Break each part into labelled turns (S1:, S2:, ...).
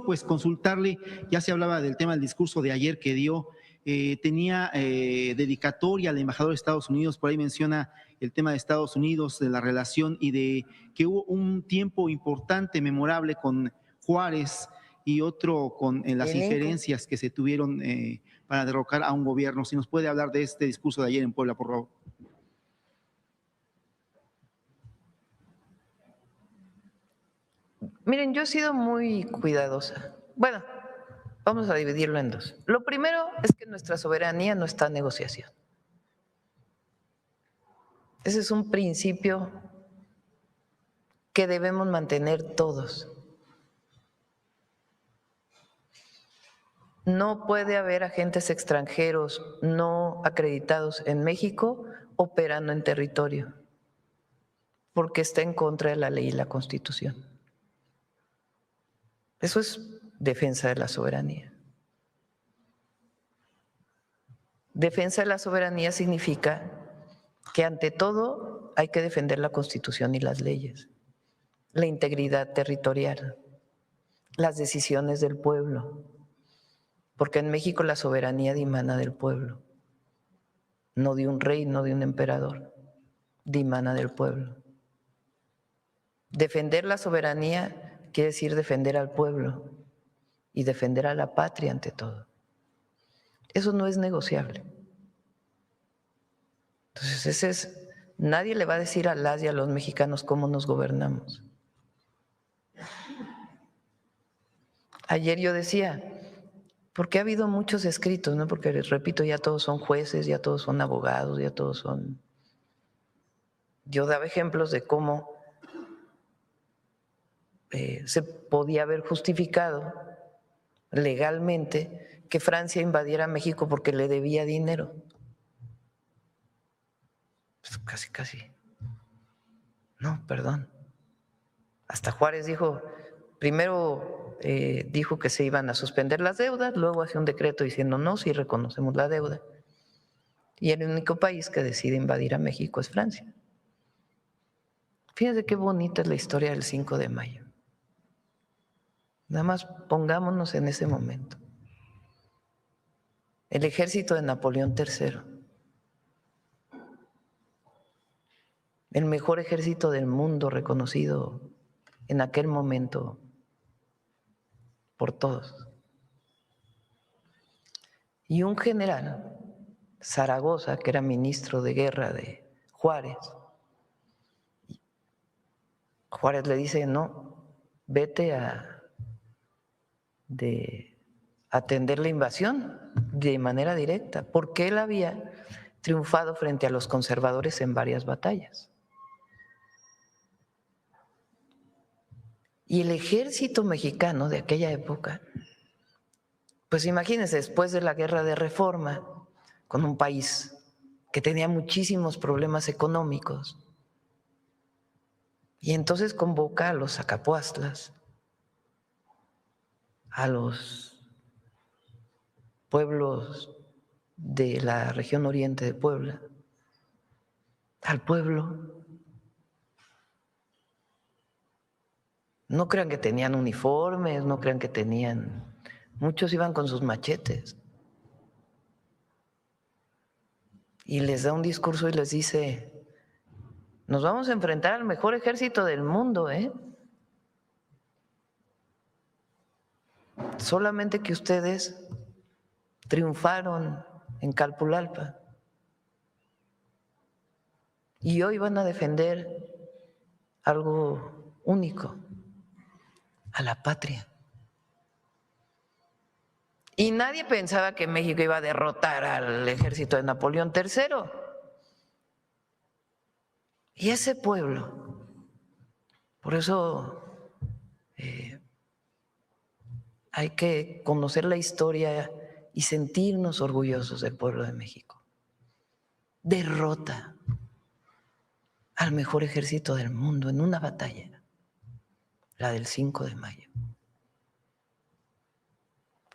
S1: pues consultarle, ya se hablaba del tema del discurso de ayer que dio, tenía dedicatoria al embajador de Estados Unidos, por ahí menciona el tema de Estados Unidos, de la relación y de que hubo un tiempo importante, memorable con Juárez y otro con las injerencias que se tuvieron para derrocar a un gobierno. Si nos puede hablar de este discurso de ayer en Puebla, por favor.
S2: Miren, yo he sido muy cuidadosa. Bueno, vamos a dividirlo en dos. Lo primero es que nuestra soberanía no está en negociación. Ese es un principio que debemos mantener todos. No puede haber agentes extranjeros no acreditados en México operando en territorio, porque está en contra de la ley y la Constitución. Eso es defensa de la soberanía. Defensa de la soberanía significa que ante todo hay que defender la Constitución y las leyes, la integridad territorial, las decisiones del pueblo, porque en México la soberanía dimana del pueblo, no de un rey, no de un emperador, dimana del pueblo. Defender la soberanía quiere decir defender al pueblo y defender a la patria ante todo. Eso no es negociable. Entonces, nadie le va a decir a las y a los mexicanos cómo nos gobernamos. Ayer yo decía, porque ha habido muchos escritos, ¿no? Porque les repito, ya todos son jueces, ya todos son abogados, ya todos son… Yo daba ejemplos de cómo se podía haber justificado legalmente que Francia invadiera México porque le debía dinero. Pues casi. No, perdón. Hasta Juárez dijo, primero dijo que se iban a suspender las deudas, luego hace un decreto diciendo no, sí reconocemos la deuda. Y el único país que decide invadir a México es Francia. Fíjense qué bonita es la historia del 5 de mayo. Nada más pongámonos en ese momento. El ejército de Napoleón III, el mejor ejército del mundo reconocido en aquel momento por todos. Y un general, Zaragoza, que era ministro de guerra de Juárez, Juárez le dice, no, vete a atender la invasión de manera directa, porque él había triunfado frente a los conservadores en varias batallas. Y el ejército mexicano de aquella época, pues imagínense, después de la guerra de Reforma, con un país que tenía muchísimos problemas económicos, y entonces convoca a los acapuastlas, a los pueblos de la región oriente de Puebla, al pueblo. No crean que tenían uniformes, no crean que tenían… Muchos iban con sus machetes. Y les da un discurso y les dice, nos vamos a enfrentar al mejor ejército del mundo, ¿eh? Solamente que ustedes triunfaron en Calpulalpa y hoy van a defender algo único, a la patria. Y nadie pensaba que México iba a derrotar al ejército de Napoleón III. Y ese pueblo, por eso hay que conocer la historia y sentirnos orgullosos del pueblo de México. Derrota al mejor ejército del mundo en una batalla, la del 5 de mayo.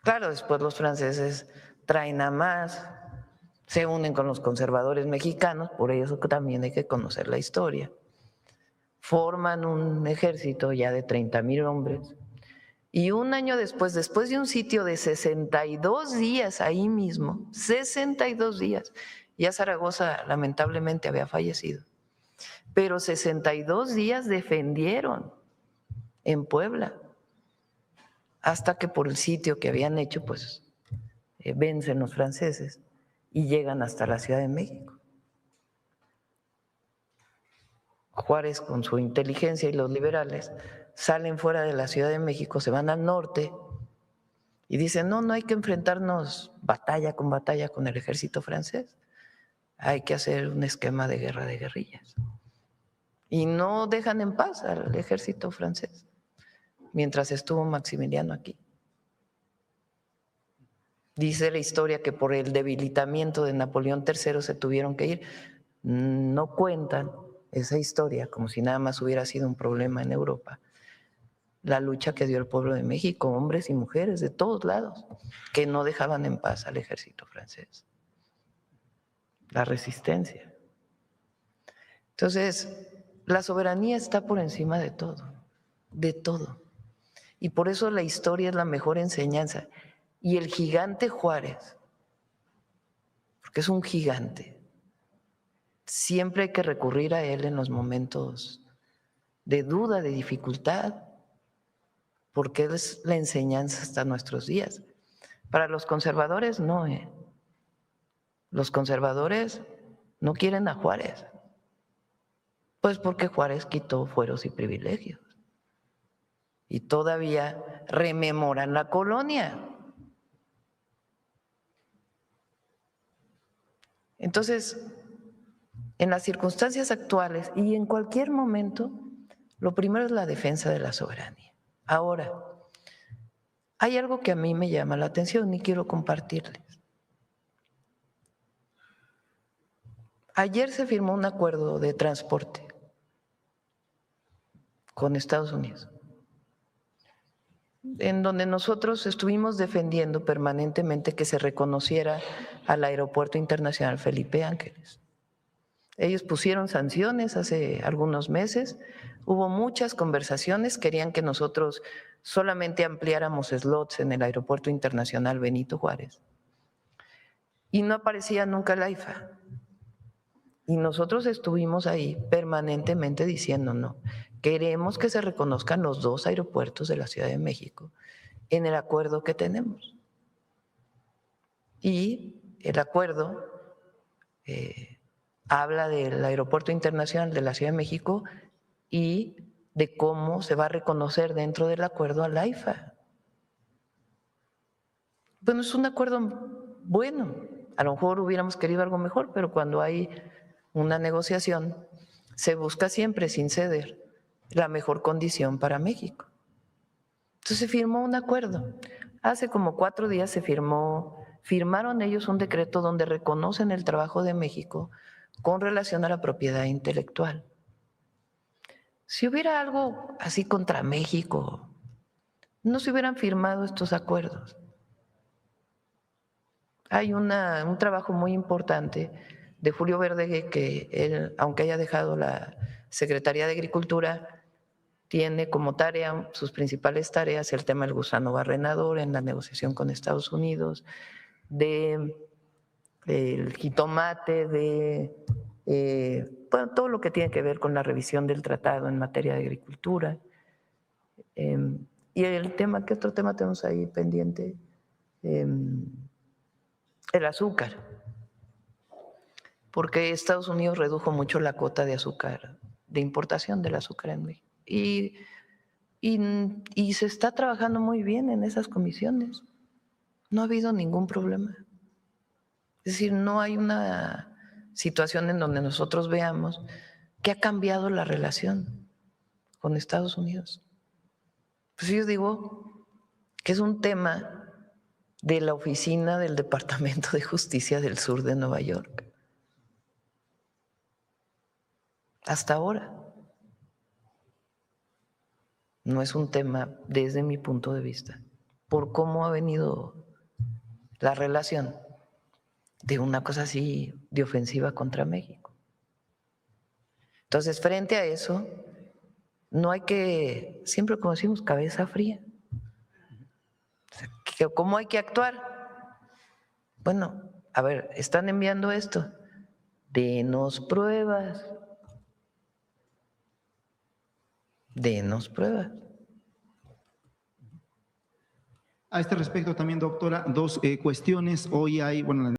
S2: Claro, después los franceses traen a más, se unen con los conservadores mexicanos, por eso también hay que conocer la historia. Forman un ejército ya de 30,000 hombres Y un año después de un sitio de 62 días ahí mismo, 62 días, ya Zaragoza lamentablemente había fallecido, pero 62 días defendieron en Puebla, hasta que por el sitio que habían hecho, pues vencen los franceses y llegan hasta la Ciudad de México. Juárez, con su inteligencia, y los liberales salen fuera de la Ciudad de México, se van al norte y dicen, no, no hay que enfrentarnos batalla con el ejército francés, hay que hacer un esquema de guerra de guerrillas. Y no dejan en paz al ejército francés mientras estuvo Maximiliano aquí. Dice la historia que por el debilitamiento de Napoleón III se tuvieron que ir. No cuentan esa historia como si nada más hubiera sido un problema en Europa. La lucha que dio el pueblo de México, hombres y mujeres de todos lados, que no dejaban en paz al ejército francés. La resistencia. Entonces, la soberanía está por encima de todo, de todo. Y por eso la historia es la mejor enseñanza. Y el gigante Juárez, porque es un gigante, siempre hay que recurrir a él en los momentos de duda, de dificultad, porque es la enseñanza hasta nuestros días. Para los conservadores no, Los conservadores no quieren a Juárez, pues porque Juárez quitó fueros y privilegios. Y todavía rememoran la colonia. Entonces, en las circunstancias actuales y en cualquier momento, lo primero es la defensa de la soberanía. Ahora, hay algo que a mí me llama la atención y quiero compartirles. Ayer se firmó un acuerdo de transporte con Estados Unidos, en donde nosotros estuvimos defendiendo permanentemente que se reconociera al Aeropuerto Internacional Felipe Ángeles. Ellos pusieron sanciones hace algunos meses, hubo muchas conversaciones, querían que nosotros solamente ampliáramos slots en el Aeropuerto Internacional Benito Juárez. Y no aparecía nunca el AIFA. Y nosotros estuvimos ahí permanentemente diciendo, no, queremos que se reconozcan los dos aeropuertos de la Ciudad de México en el acuerdo que tenemos. Y el acuerdo habla del Aeropuerto Internacional de la Ciudad de México y de cómo se va a reconocer dentro del acuerdo al AIFA. Bueno, es un acuerdo bueno. A lo mejor hubiéramos querido algo mejor, pero cuando hay una negociación, se busca siempre, sin ceder, la mejor condición para México. Entonces se firmó un acuerdo. Hace como 4 días firmaron ellos un decreto donde reconocen el trabajo de México con relación a la propiedad intelectual. Si hubiera algo así contra México, no se hubieran firmado estos acuerdos. Hay un trabajo muy importante de Julio Verdeguer, que él, aunque haya dejado la Secretaría de Agricultura, tiene como tarea, sus principales tareas, el tema del gusano barrenador en la negociación con Estados Unidos, del jitomate, bueno, todo lo que tiene que ver con la revisión del tratado en materia de agricultura. Y el tema, ¿qué otro tema tenemos ahí pendiente? El azúcar, porque Estados Unidos redujo mucho la cuota de azúcar, de importación del azúcar en México. Y se está trabajando muy bien en esas comisiones. No ha habido ningún problema. Es decir, no hay una situación en donde nosotros veamos que ha cambiado la relación con Estados Unidos. Pues yo digo que es un tema de la oficina del Departamento de Justicia del Sur de Nueva York. Hasta ahora. No es un tema, desde mi punto de vista, por cómo ha venido la relación de una cosa así de ofensiva contra México. Entonces, frente a eso, no hay que, siempre como decimos, cabeza fría. ¿Cómo hay que actuar? Bueno, a ver, están enviando esto. Denos pruebas. Denos pruebas.
S1: A este respecto también, doctora, dos cuestiones. Hoy hay, bueno,